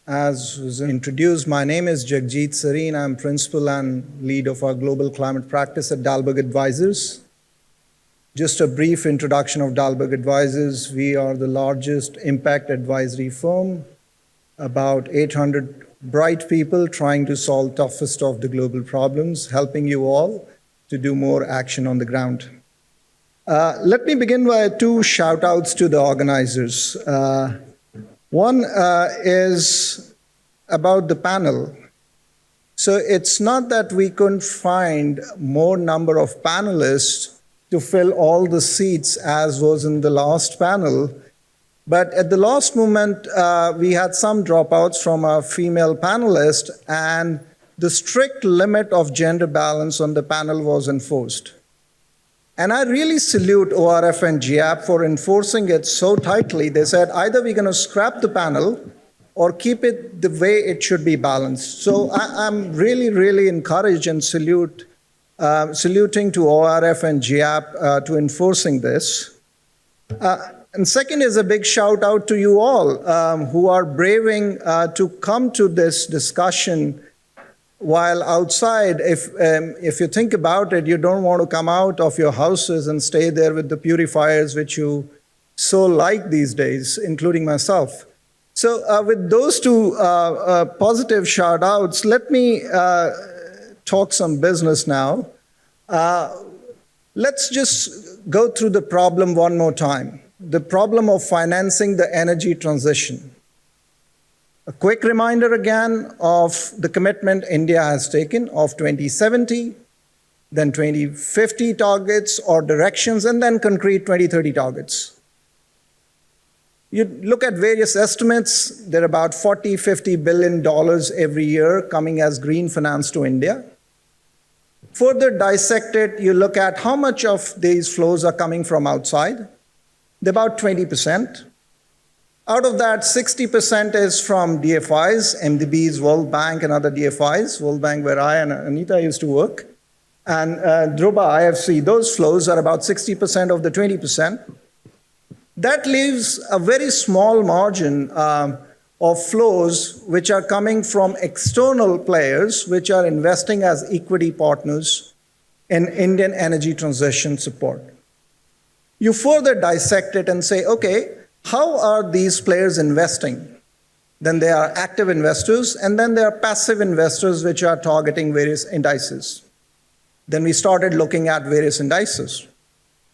As was introduced, my name is Jagjeet Sareen. I'm principal and lead of our global climate practice at Dalberg Advisors. Just a brief introduction of Dalberg Advisors. We are the largest impact advisory firm, about 800 bright people trying to solve toughest of the global problems, helping you all to do more action on the ground. Let me begin by two shout outs to the organizers. One is about the panel. So it's not that we couldn't find more number of panelists to fill all the seats as was in the last panel. But at the last moment, we had some dropouts from our female panelist, and the strict limit of gender balance on the panel was enforced. And I really salute ORF and GIAP for enforcing it so tightly. They said either we're going to scrap the panel or keep it the way it should be balanced. So I'm really encouraged and saluting to ORF and GIAP to enforcing this. And second is a big shout out to you all who are braving to come to this discussion while outside. If you think about it, you don't want to come out of your houses and stay there with the purifiers, which you so like these days, including myself. So with those two positive shout outs, let me talk some business now. Let's just go through the problem one more time. The problem of financing the energy transition. A quick reminder again of the commitment India has taken of 2070, then 2050 targets or directions, and then concrete 2030 targets. You look at various estimates, there are about $40–50 billion every year coming as green finance to India. Further dissected, you look at how much of these flows are coming from outside. They're about 20%. Out of that, 60% is from DFIs, MDBs, World Bank, and other DFIs, World Bank where I and Anita used to work, and Druba, IFC. Those flows are about 60% of the 20%. That leaves a very small margin of flows which are coming from external players which are investing as equity partners in Indian energy transition support. You further dissect it and say, okay, how are these players investing? Then they are active investors, and then there are passive investors which are targeting various indices. Then we started looking at various indices.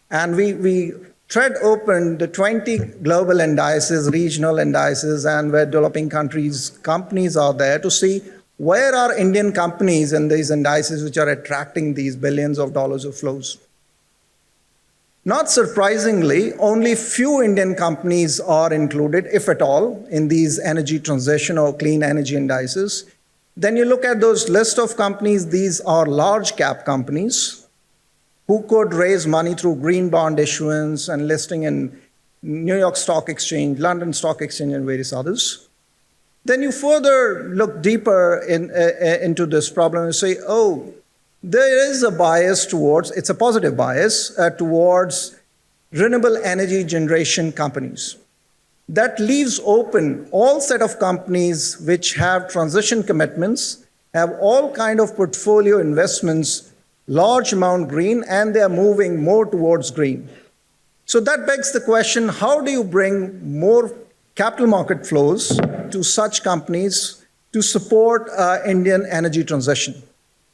And we thread open the 20 global indices, regional indices, and where developing countries' companies are there to see where are Indian companies in these indices which are attracting these billions of dollars of flows. Not surprisingly, only few Indian companies are included, if at all, in these energy transition or clean energy indices. Then you look at those list of companies, these are large cap companies who could raise money through green bond issuance and listing in New York Stock Exchange, London Stock Exchange, and various others. Then you further look deeper into this problem and say, oh, there is a bias towards, it's a positive bias, towards renewable energy generation companies. That leaves open all set of companies which have transition commitments, have all kind of portfolio investments, large amount green, and they are moving more towards green. So that begs the question, how do you bring more capital market flows to such companies to support Indian energy transition?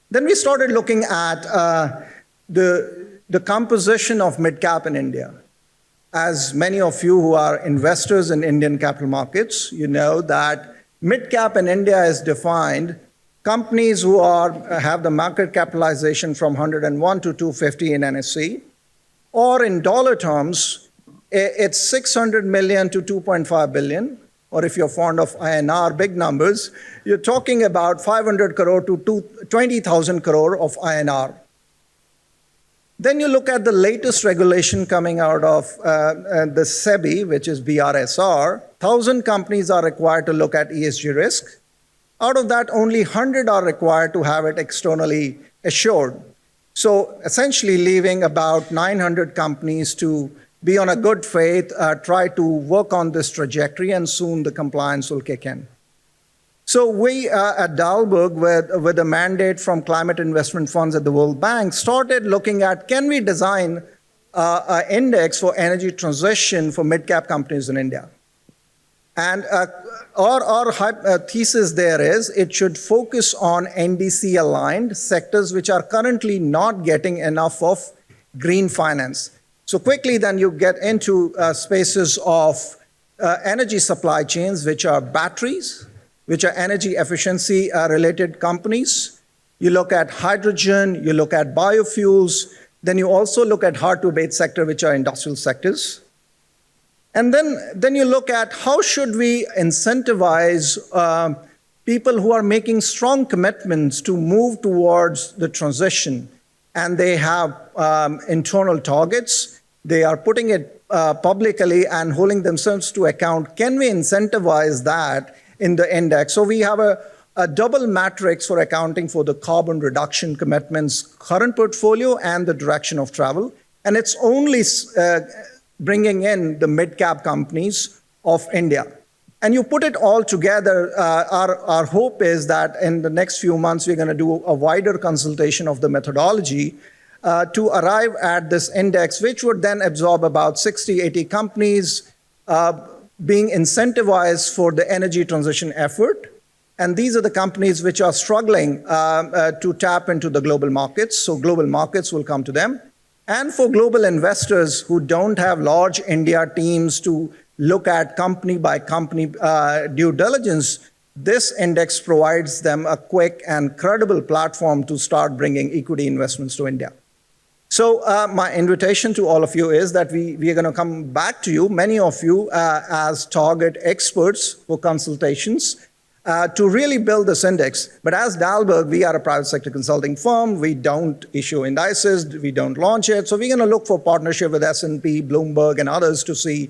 Then we started looking at the composition of mid-cap in India. As many of you who are investors in Indian capital markets, you know that mid-cap in India is defined companies who have the market capitalization from 101 to 250 in NSE, or in dollar terms, it's 600 million to 2.5 billion. Or if you're fond of INR, big numbers, you're talking about 500 crore to 20,000 crore of INR. Then you look at the latest regulation coming out of the SEBI, which is BRSR. 1,000 companies are required to look at ESG risk. Out of that, only 100 are required to have it externally assured. So essentially leaving about 900 companies to be on a good faith, try to work on this trajectory, and soon the compliance will kick in. So we at Dalberg, with a mandate from climate investment funds at the World Bank, started looking at, can we design an index for energy transition for mid-cap companies in India? And our thesis there is it should focus on NDC-aligned sectors which are currently not getting enough of green finance. So quickly then you get into spaces of energy supply chains, which are batteries, which are energy efficiency related companies. You look at hydrogen, you look at biofuels, then you also look at hard-to-bate sector, which are industrial sectors. And then you look at how should we incentivize people who are making strong commitments to move towards the transition, and they have internal targets. They are putting it publicly and holding themselves to account. Can we incentivize that in the index? So we have a double matrix for accounting for the carbon reduction commitments, current portfolio, and the direction of travel. And it's only bringing in the mid-cap companies of India. And you put it all together, our hope is that in the next few months, we're going to do a wider consultation of the methodology to arrive at this index, which would then absorb about 60, 80 companies being incentivized for the energy transition effort. And these are the companies which are struggling to tap into the global markets. So global markets will come to them. And for global investors who don't have large India teams to look at company by company due diligence, this index provides them a quick and credible platform to start bringing equity investments to India. So my invitation to all of you is that we are going to come back to you, many of you as target experts for consultations, to really build this index. But as Dalberg, we are a private sector consulting firm. We don't issue indices. We don't launch it. So we're going to look for partnership with S&P, Bloomberg, and others to see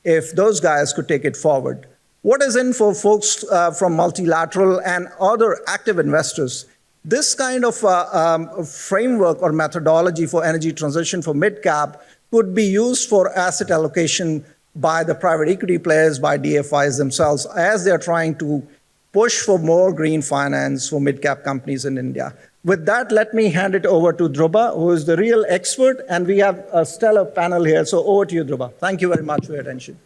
if those guys could take it forward. What is in for folks from multilateral and other active investors? This kind of framework or methodology for energy transition for mid-cap could be used for asset allocation by the private equity players, by DFIs themselves, as they're trying to push for more green finance for mid-cap companies in India. With that, let me hand it over to Dhruba, who is the real expert, and we have a stellar panel here. So over to you, Dhruba. Thank you very much for your attention.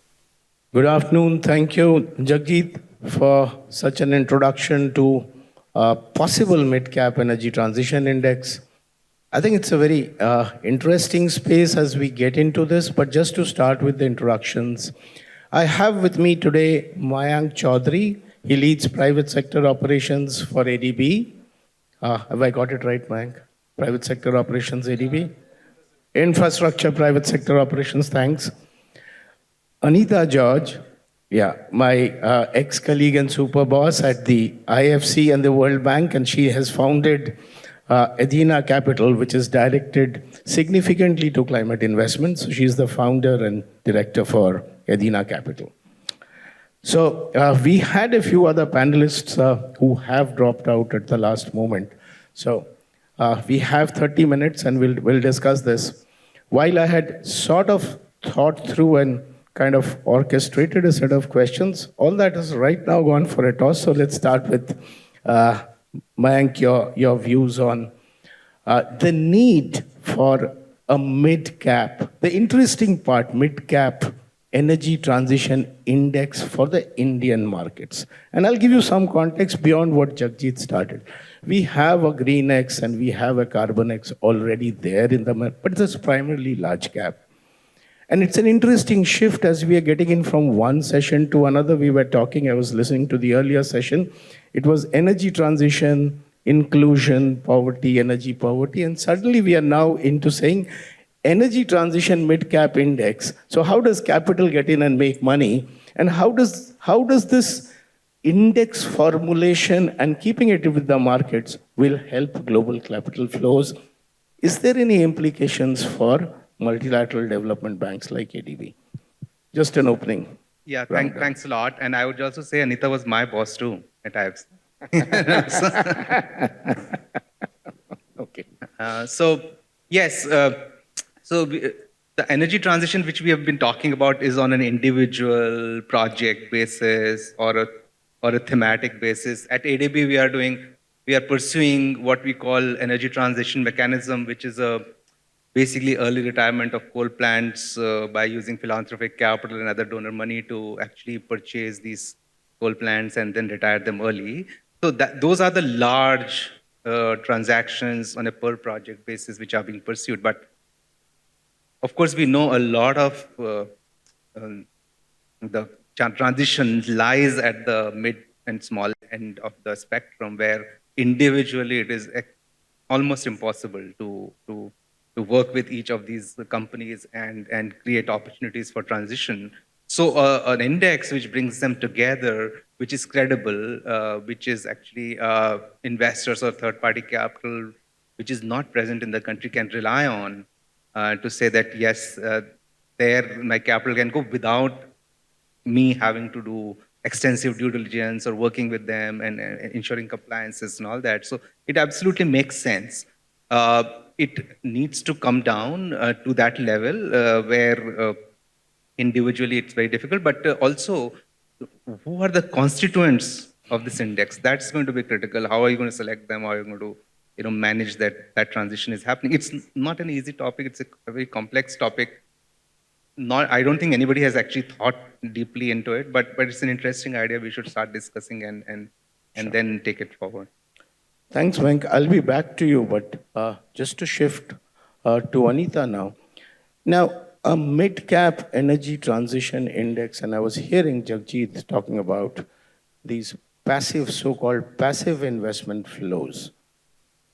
Good afternoon. Thank you, Jagjeet, for such an introduction to possible mid-cap energy transition index. I think it's a very interesting space as we get into this, but just to start with the introductions, I have with me today Mayank Chaudhary. He leads private sector operations for ADB. Have I got it right, Mayank? Private sector operations, ADB? Infrastructure, private sector operations, thanks. Anita George, my ex-colleague and super boss at the IFC and the World Bank, and she has founded Athena Capital, which is directed significantly to climate investments. So she's the founder and director for Athena Capital. So we had a few other panelists who have dropped out at the last moment. So we have 30 minutes and we'll discuss this. While I had sort of thought through and kind of orchestrated a set of questions, all that is right now gone for a toss. So let's start with Mayank, your views on the need for a mid-cap, the interesting part, mid-cap energy transition index for the Indian markets. And I'll give you some context beyond what Jagjeet started. We have a green X and we have a carbon X already there in the market, but it's primarily large cap. And it's an interesting shift as we are getting in from one session to another. We were talking, I was listening to the earlier session. It was energy transition, inclusion, poverty, energy poverty. And suddenly we are now into saying energy transition mid-cap index. So how does capital get in and make money? And how does this index formulation and keeping it with the markets will help global capital flows? Is there any implications for multilateral development banks like ADB? Just an opening. Yeah, thanks a lot. And I would also say Anita was my boss too at IFC. Okay. The energy transition which we have been talking about is on an individual project basis or a or a thematic basis. At ADB, we are pursuing what we call energy transition mechanism, which is a basically early retirement of coal plants by using philanthropic capital and other donor money to actually purchase these coal plants and then retire them early. So those are the large transactions on a per project basis which are being pursued. But of course, we know a lot of um, the transition lies at the mid and small end of the spectrum, where individually it is almost impossible to work with each of these companies and create opportunities for transition. So an index which brings them together, which is credible, which is actually investors or third-party capital, which is not present in the country, can rely on to say that yes, there my capital can go without me having to do extensive due diligence or working with them and ensuring compliances and all that. So it absolutely makes sense. It needs to come down to that level where individually it's very difficult, but also who are the constituents of this index? That's going to be critical. How are you going to select them? How are you going to manage that transition is happening? It's not an easy topic. It's a very complex topic. I don't think anybody has actually thought deeply into it, but it's an interesting idea. We should start discussing and then take it forward. Thanks, Venk. I'll be back to you, but just to shift to Anita now. Now, a mid-cap energy transition index, and I was hearing Jagjeet talking about these passive, so-called passive investment flows.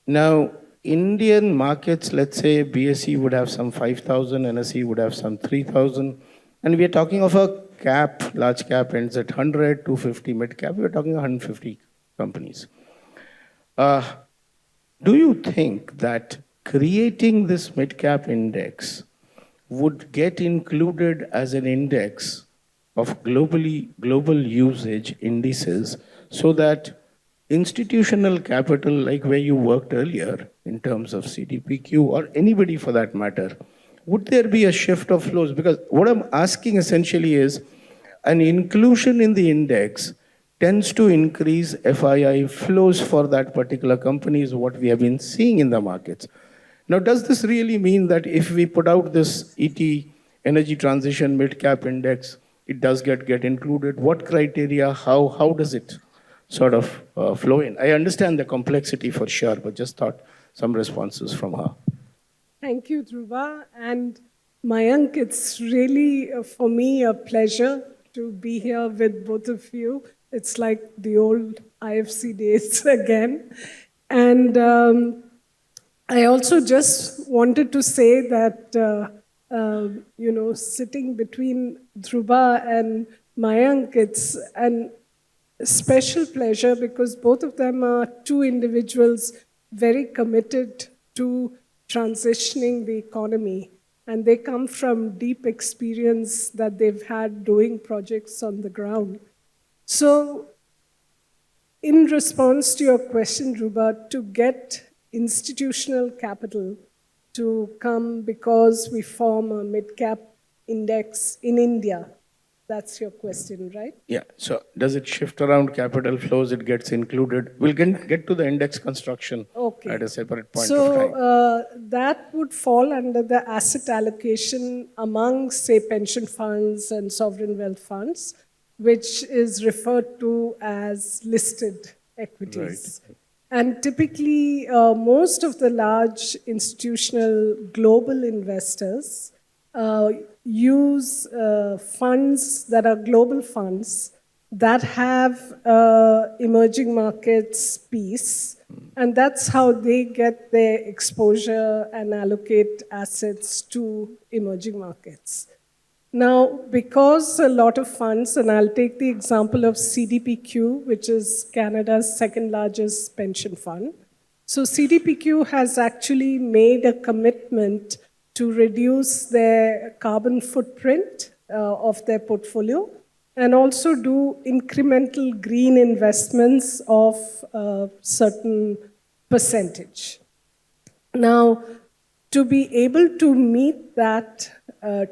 Now, Indian markets, let's say BSE would have some 5,000, NSE would have some 3,000, and we are talking of a cap, large cap ends at 100, 250, mid cap, we're talking 150 companies. Do you think that creating this mid cap index would get included as an index of global usage indices so that institutional capital, like where you worked earlier in terms of CDPQ or anybody for that matter, would there be a shift of flows? Because what I'm asking essentially is an inclusion in the index tends to increase FII flows for that particular company is what we have been seeing in the markets. Now, does this really mean that if we put out this ET, Energy Transition Mid-Cap Index, it does get included? What criteria, how does it sort of flow in? I understand the complexity for sure, but just thought some responses from her. Thank you, Dhruva. And Mayank, it's really, for me, a pleasure to be here with both of you. It's like the old IFC days again. And I also just wanted to say that, sitting between Dhruva and Mayank, it's an special pleasure because both of them are two individuals very committed to transitioning the economy. And they come from deep experience that they've had doing projects on the ground. So in response to your question, Dhruva, to get institutional capital to come because we form a mid-cap index in India, that's your question, right? Yeah. So does it shift around capital flows? It gets included. We'll get to the index construction at a separate point of time. So that would fall under the asset allocation among, say, pension funds and sovereign wealth funds, which is referred to as listed equities. Right. And typically, most of the large institutional global investors use funds that are global funds that have emerging markets piece, and that's how they get their exposure and allocate assets to emerging markets. Now, because a lot of funds, and I'll take the example of CDPQ, which is Canada's second largest pension fund. So CDPQ has actually made a commitment to reduce their carbon footprint of their portfolio and also do incremental green investments of a certain percentage. Now, to be able to meet that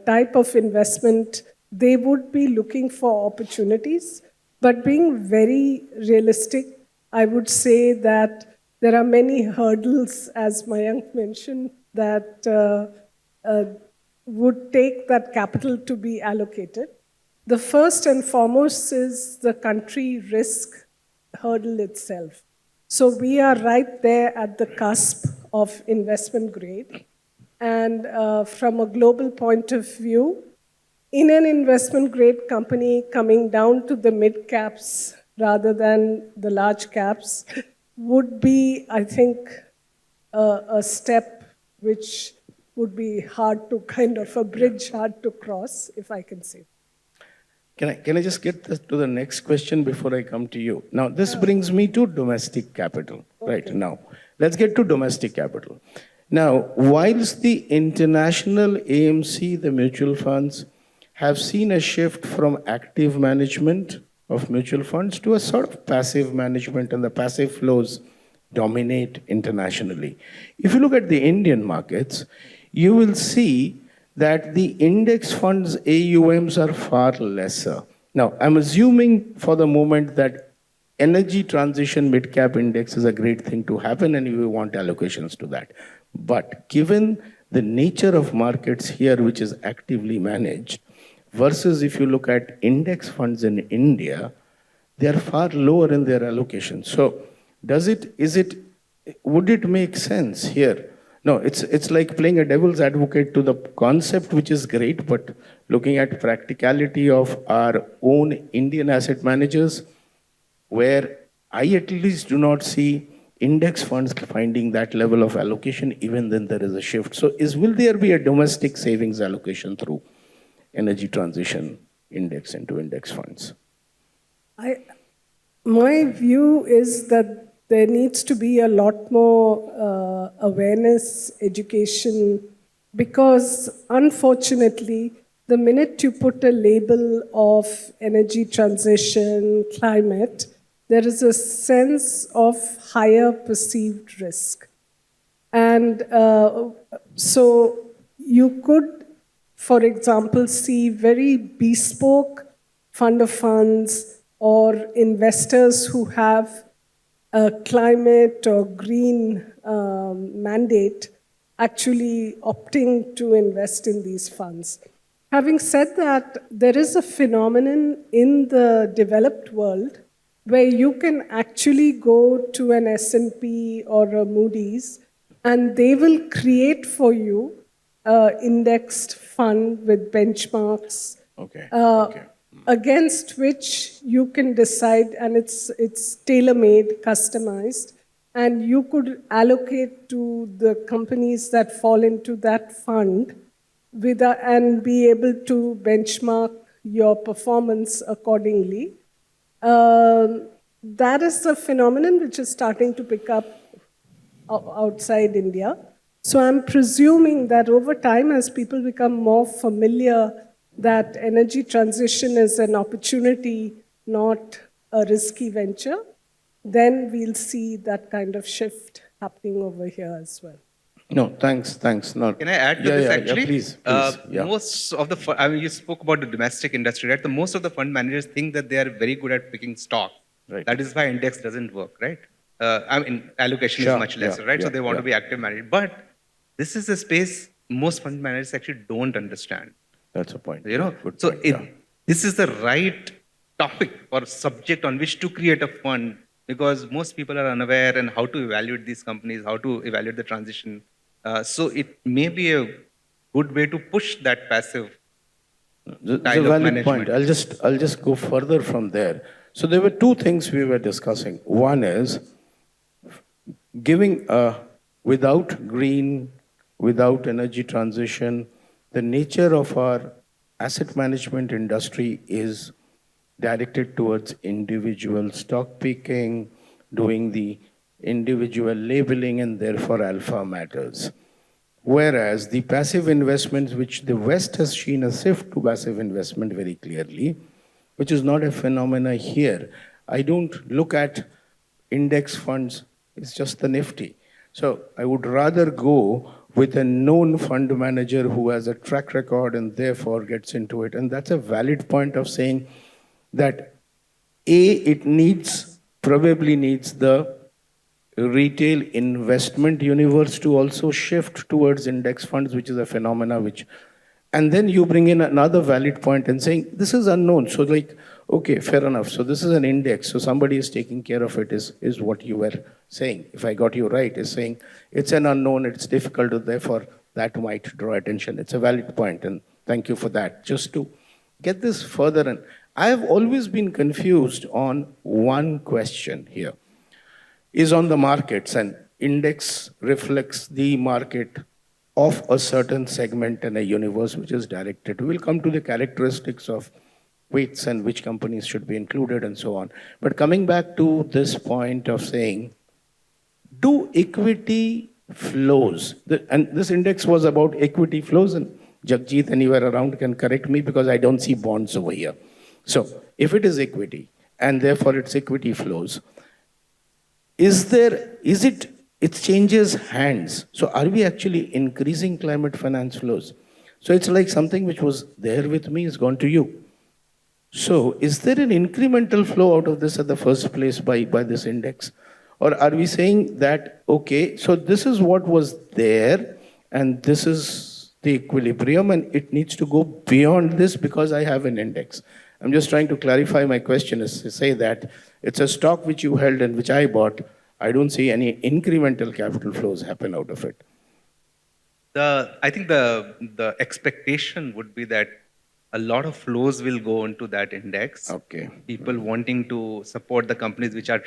type of investment, they would be looking for opportunities But being very realistic, I would say that there are many hurdles, as Mayank mentioned, that would take that capital to be allocated. The first and foremost is the country risk hurdle itself. So we are right there at the cusp of investment grade. And from a global point of view, in an investment grade company coming down to the mid caps rather than the large caps would be, I think, a step which would be hard to kind of a bridge hard to cross, if I can say. Can I just get to the next question before I come to you? Now, this brings me to domestic capital right now. Let's get to domestic capital. Now, whilst the international AMC, the mutual funds, have seen a shift from active management of mutual funds to a sort of passive management, and the passive flows dominate internationally. If you look at the Indian markets, you will see that the index funds AUMs are far lesser. Now, I'm assuming for the moment that energy transition mid-cap index is a great thing to happen and you want allocations to that. But given the nature of markets here, which is actively managed, versus if you look at index funds in India, they are far lower in their allocation. So would it make sense here? No, it's like playing a devil's advocate to the concept, which is great, but looking at practicality of our own Indian asset managers, where I at least do not see index funds finding that level of allocation, even then there is a shift. So will there be a domestic savings allocation through energy transition index into index funds? My view is that there needs to be a lot more awareness, education, because unfortunately, the minute you put a label of energy transition, climate, there is a sense of higher perceived risk. And so you could, for example, see very bespoke fund of funds or investors who have a climate or green mandate actually opting to invest in these funds. Having said that, there is a phenomenon in the developed world where you can actually go to an S&P or a Moody's and they will create for you an indexed fund with benchmarks. Against which you can decide, and it's tailor-made, customized, and you could allocate to the companies that fall into that fund and be able to benchmark your performance accordingly. That is a phenomenon which is starting to pick up outside India. So I'm presuming that over time, as people become more familiar that energy transition is an opportunity, not a risky venture, then we'll see that kind of shift happening over here as well. No, thanks. No. Can I add to this actually? Yeah, please. Most of the, you spoke about the domestic industry, right? Most of the fund managers think that they are very good at picking stock. Right. That is why index doesn't work, right? Allocation is much lesser, right? So they want to be active managers. But this is a space most fund managers actually don't understand. That's a point. This is the right topic or subject on which to create a fund, because most people are unaware and how to evaluate these companies, how to evaluate the transition. So it may be a good way to push that passive It's a valid point. I'll just go further from there. So there were two things we were discussing. One is giving without green, without energy transition, the nature of our asset management industry is directed towards individual stock picking, doing the individual labeling, and therefore alpha matters. Whereas the passive investments, which the West has seen a shift to passive investment very clearly, which is not a phenomena here. I don't look at index funds, it's just the Nifty. So I would rather go with a known fund manager who has a track record and therefore gets into it. And that's a valid point of saying that It probably needs the retail investment universe to also shift towards index funds, which is a phenomena which, and then you bring in another valid point and saying this is unknown. So like, okay, fair enough. So this is an index. So somebody is taking care of it is what you were saying. If I got you right, is saying it's an unknown, it's difficult, therefore that might draw attention. It's a valid point, and thank you for that. Just to get this further, and I have always been confused on one question here is on the markets, and index reflects the market of a certain segment and a universe which is directed. We'll come to the characteristics of weights and which companies should be included and so on. But coming back to this point of saying, do equity flows, and this index was about equity flows, and Jagjeet, anywhere around, can correct me because I don't see bonds over here. So if it is equity, and therefore it's equity flows, it changes hands. So are we actually increasing climate finance flows? So it's like something which was there with me is gone to you. So is there an incremental flow out of this at the first place by this index? Or are we saying that, okay, so this is what was there, and this is the equilibrium, and it needs to go beyond this because I have an index? I'm just trying to clarify my question is to say that it's a stock which you held and which I bought. I don't see any incremental capital flows happen out of it. I think the expectation would be that a lot of flows will go into that index. Okay. People wanting to support the companies which are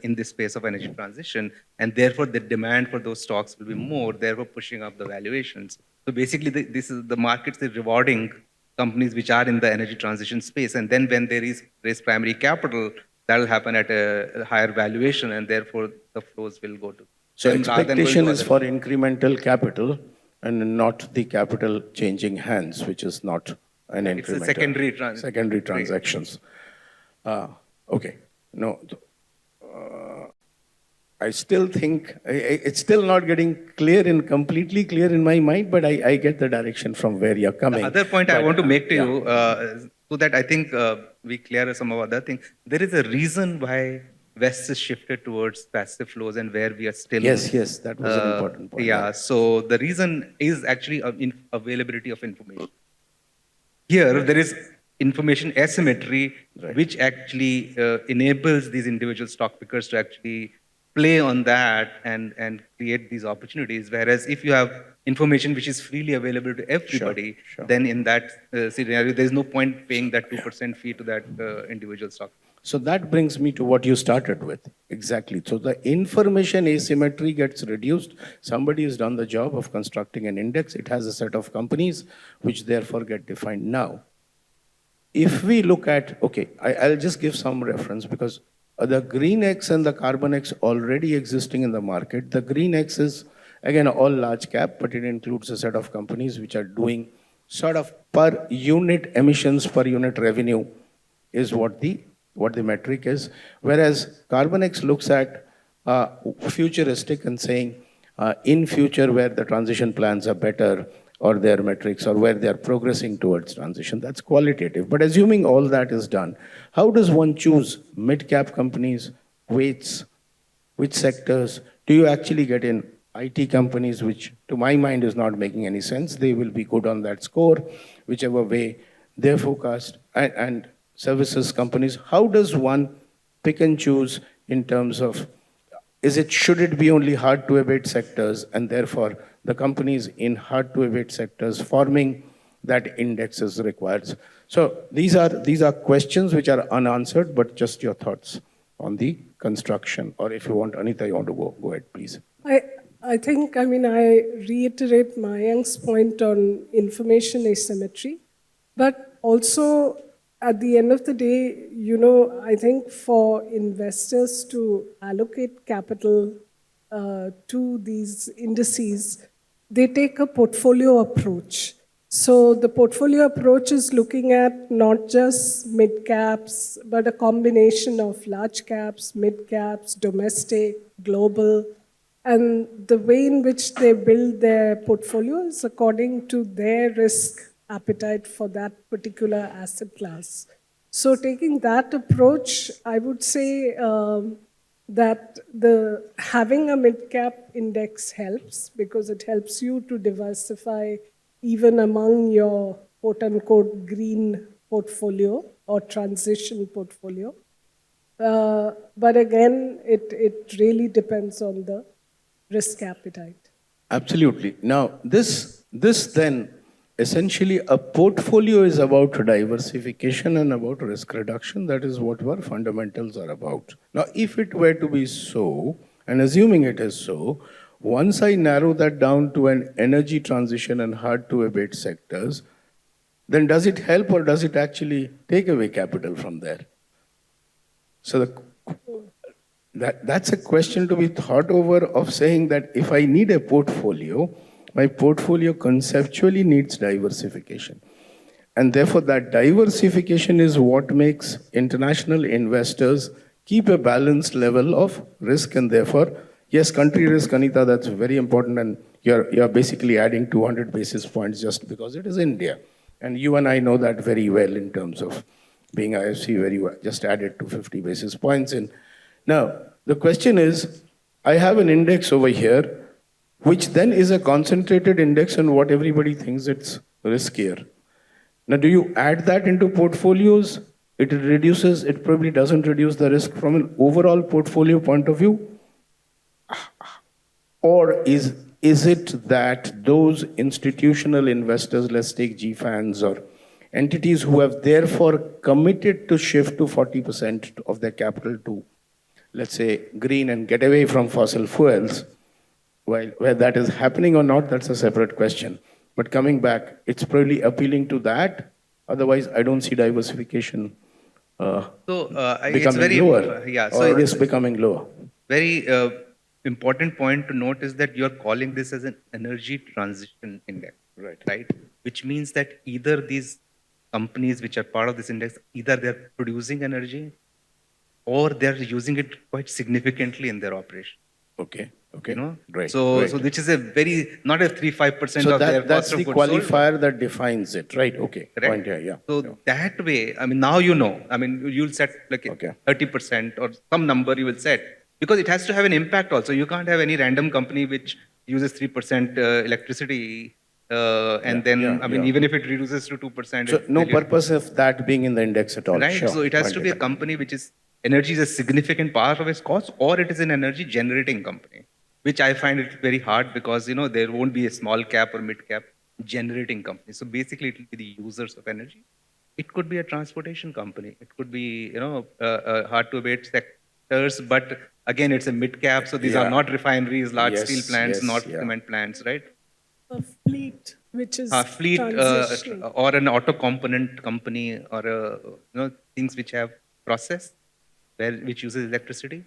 in this space of energy transition, and therefore the demand for those stocks will be more, therefore pushing up the valuations. So basically, this is the markets is rewarding companies which are in the energy transition space, and then when they raise primary capital, that will happen at a higher valuation, and therefore the flows will go to. So them rather than going expectation to is for incremental capital and not the capital changing hands, which is not an incremental. It's a secondary transactions. Okay. No. I still think it's still not getting completely clear in my mind, but I get the direction from where you're coming. The other point I want to make to you, so that I think we clear some of other things. There is a reason why West is shifted towards passive flows and where we are still. Yes, that was an important point. Yeah, so the reason is actually availability of information. Here, there is information asymmetry, right, which actually enables these individual stock pickers to actually play on that and create these opportunities. Whereas if you have information which is freely available to everybody, sure. then in that scenario, there's no point paying that 2% fee to that individual stock. So that brings me to what you started with. Exactly. So the information asymmetry gets reduced. Somebody has done the job of constructing an index. It has a set of companies which therefore get defined. Now, if we look at, okay, I'll just give some reference because the green X and the carbon X already existing in the market. The green X is, again, all large cap, but it includes a set of companies which are doing sort of per unit emissions, per unit revenue is what the metric is. Whereas carbon X looks at futuristic and saying in future where the transition plans are better or their metrics or where they are progressing towards transition, that's qualitative. But assuming all that is done, how does one choose mid-cap companies, weights, which sectors? Do you actually get in IT companies, which to my mind is not making any sense? They will be good on that score, whichever way they're forecast, and services companies. How does one pick and choose in terms of, should it be only hard-to-abate sectors and therefore the companies in hard-to-abate sectors forming that index is required? So these are questions which are unanswered, but just your thoughts on the construction. Or if you want, Anita, you want to go ahead, please. I think, I reiterate Mayank's point on information asymmetry, but also at the end of the day, I think for investors to allocate capital to these indices, they take a portfolio approach. So the portfolio approach is looking at not just mid-caps, but a combination of large caps, mid-caps, domestic, global, and the way in which they build their portfolio is according to their risk appetite for that particular asset class. So taking that approach, I would say that having a mid-cap index helps because it helps you to diversify even among your quote-unquote green portfolio or transition portfolio. But again, it really depends on the risk appetite. Absolutely. Now, this then essentially a portfolio is about diversification and about risk reduction. That is what our fundamentals are about. Now, if it were to be so, and assuming it is so, once I narrow that down to an energy transition and hard to abate sectors, then does it help or does it actually take away capital from there? So that's a question to be thought over of saying that if I need a portfolio, my portfolio conceptually needs diversification. And therefore that diversification is what makes international investors keep a balanced level of risk and therefore, yes, country risk, Anita, that's very important and you're basically adding 200 basis points just because it is India. And you and I know that very well in terms of being IFC, where you just added 250 basis points in. Now, the question is, I have an index over here, which then is a concentrated index on what everybody thinks it's riskier. Now, do you add that into portfolios? It probably doesn't reduce the risk from an overall portfolio point of view? Or is it that those institutional investors, let's take GFANs or entities who have therefore committed to shift to 40% of their capital to, let's say, green and get away from fossil fuels, while where that is happening or not, that's a separate question. But coming back, it's probably appealing to that. Otherwise, I don't see diversification becoming very lower or it's risk becoming lower. very important point to note is that you're calling this as an energy transition index, right? Which means that either these companies which are part of this index, either they're producing energy or they're using it quite significantly in their operation. Okay. You know, Right. So right. so which is a very not a 3-5% So of their that's cost of the goods sold. qualifier that defines it, right? Okay. Correct. Point here, yeah. So that way, I mean, now you know. I mean, you'll set like Okay. 30% or some number you will set because it has to have an impact also. You can't have any random company which uses 3% electricity and then, I mean, even if it reduces to 2%. So no purpose of that being in the index at all. Right. Sure. So it has to be a company which is energy is a significant part of its cost, or it is an energy generating company, which I find it very hard because there won't be a small cap or mid cap generating company. So basically, it will be the users of energy. It could be a transportation company. It could be hard to abate sectors, but again, it's a mid cap. So these are not refineries, large steel plants, not cement plants, right? A fleet, which is fleet or an auto component company or things which have process which uses electricity.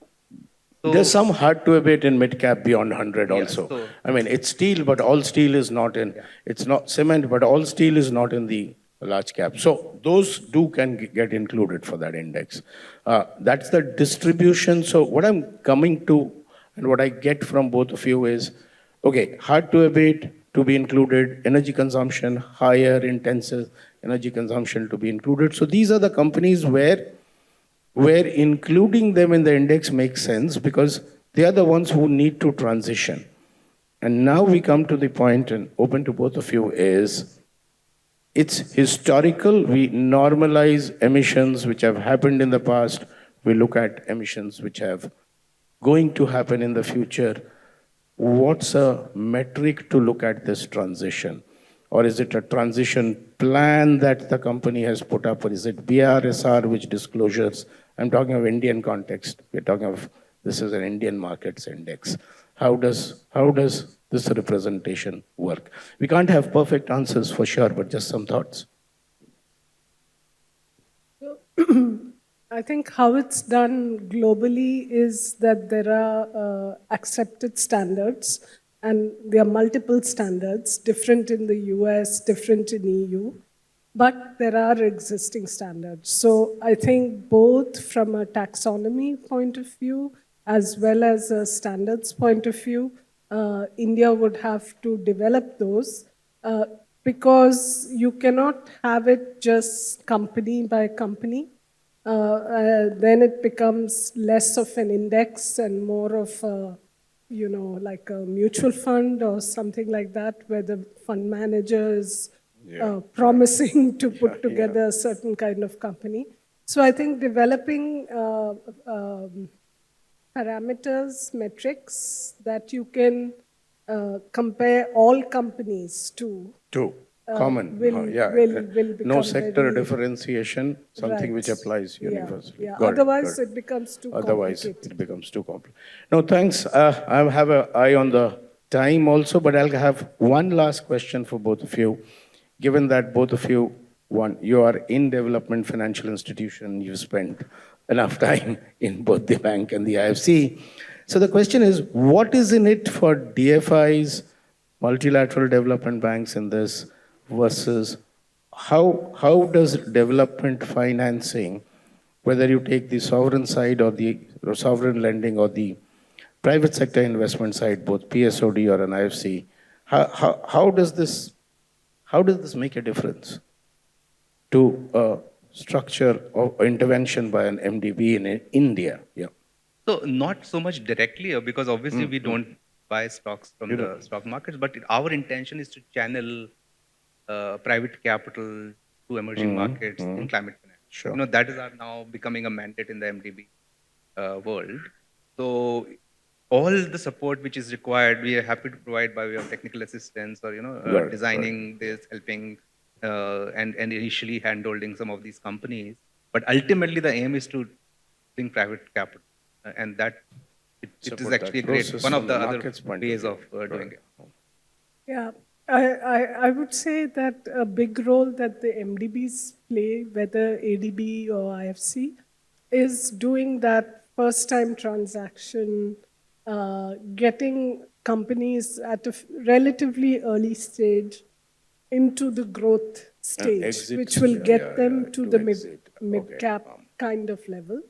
So, there's some hard to abate in mid cap beyond 100 also. So, I mean, it's steel, but all steel is not in. Yeah. It's not cement, but all steel is not in the large cap. So those can get included for that index. That's the distribution. So what I'm coming to and what I get from both of you is, okay, hard to abate to be included, energy consumption, higher intensive energy consumption to be included. So these are the companies where including them in the index makes sense because they are the ones who need to transition. And now we come to the point, and open to both of you, is it's historical. We normalize emissions which have happened in the past. We look at emissions which have going to happen in the future. What's a metric to look at this transition? Or is it a transition plan that the company has put up? Or is it BRSR, which disclosures? I'm talking of Indian context. We're talking of this is an Indian markets index. How does this representation work? We can't have perfect answers for sure, but just some thoughts. I think how it's done globally is that there are accepted standards, and there are multiple standards, different in the US, different in EU, but there are existing standards. So I think both from a taxonomy point of view, as well as a standards point of view, India would have to develop those because you cannot have it just company by company. then it becomes less of an index and more of a, like a mutual fund or something like that, where the fund manager is promising to put together a certain kind of company. So I think developing parameters, metrics that you can compare all companies to. Common. Will No become sector very, differentiation, something which right. applies Yeah, universally. yeah. Got Otherwise, got it becomes too Otherwise, complicated. it becomes too complicated. No, thanks. I have an eye on the time also, but I'll have one last question for both of you. Given that both of you, one, you are in development financial institution, you've spent enough time in both the bank and the IFC. So the question is, what is in it for DFIs, multilateral development banks in this, versus how does development financing, whether you take the sovereign side or the sovereign lending or the private sector investment side, both PSOD or an IFC, how does this make a difference to structure or intervention by an MDB in India? Yeah. So not so much directly, because obviously we don't buy stocks from the stock markets, but our intention is to channel private capital to emerging markets in climate finance. Sure. That is now becoming a mandate in the MDB world. So all the support which is required, we are happy to provide by way of technical assistance or designing this, helping and initially handholding some of these companies. But ultimately, the aim is to bring private capital, and that it is actually a great one of the other ways of doing it. Yeah, I would say that a big role that the MDBs play, whether ADB or IFC, is doing that first-time transaction, getting companies at a relatively early stage into the growth stage, which will get them to the mid-cap kind of level.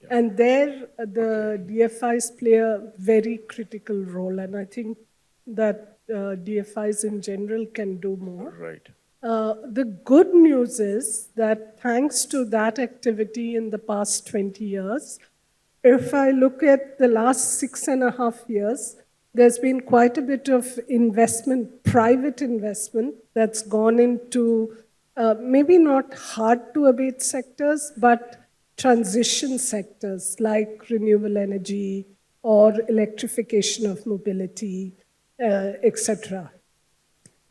And there, the DFIs play a very critical role, and I think that DFIs in general can do more. Right. The good news is that thanks to that activity in the past 20 years, if I look at the last 6.5 years, there's been quite a bit of investment, private investment, that's gone into maybe not hard-to-abate sectors, but transition sectors like renewable energy or electrification of mobility, etc.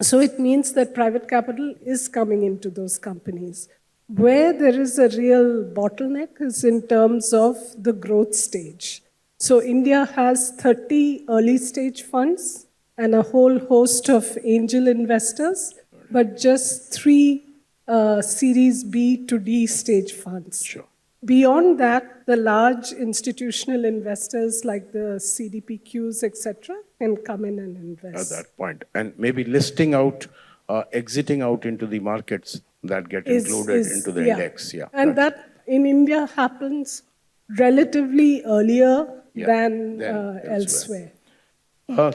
So it means that private capital is coming into those companies. Where there is a real bottleneck is in terms of the growth stage. So India has 30 early stage funds and a whole host of angel investors, but just 3 Series B to D stage funds. Sure. Beyond that, the large institutional investors like the CDPQs, etc., can come in and invest. At that point, and maybe listing out, exiting out into the markets that get included into the index. Yeah. And that in India happens relatively earlier than elsewhere.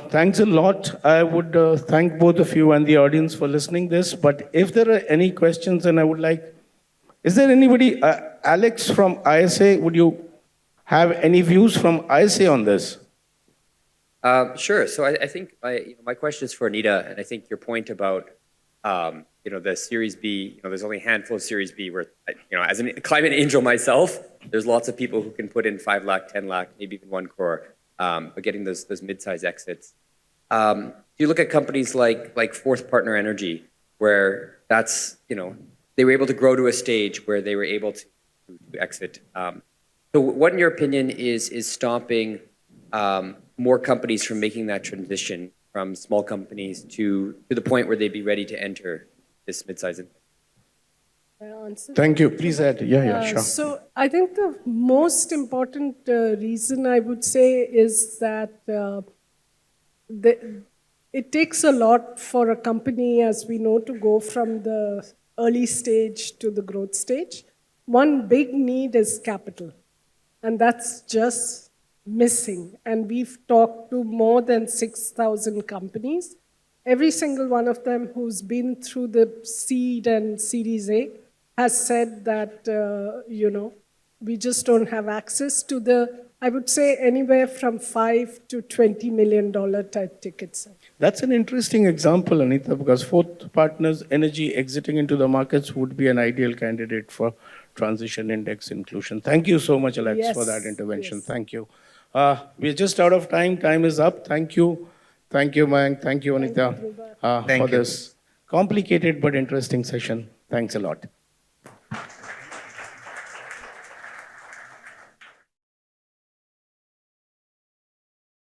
Thanks a lot. I would thank both of you and the audience for listening this. But if there are any questions, and I would like, is there anybody, Alex from ISA, would you have any views from ISA on this? Sure. So I think my question is for Anita, and I think your point about the Series B, there's only a handful of Series B where, as a climate angel myself, there's lots of people who can put in 5 lakh, 10 lakh, maybe even 1 crore, but getting those mid-size exits. You look at companies like Fourth Partner Energy, where that's, they were able to grow to a stage where they were able to exit. So what, in your opinion, is stopping more companies from making that transition from small companies to the point where they'd be ready to enter this mid-size? Thank you. Please add. Yeah, sure. So I think the most important reason I would say is that it takes a lot for a company, as we know, to go from the early stage to the growth stage. One big need is capital, and that's just missing. And we've talked to more than 6,000 companies. Every single one of them who's been through the seed and Series A has said that, We just don't have access to the, I would say, anywhere from $5 to $20 million type tickets. That's an interesting example, Anita, because fourth partners energy exiting into the markets would be an ideal candidate for transition index inclusion. Thank you so much, Alex, Yes, for that intervention. yes. Thank you. We're just out of time. Time is up. Thank you. Thank you, Mayank. Thank you, Anita, Thank for you. this complicated but interesting session. Thanks a lot.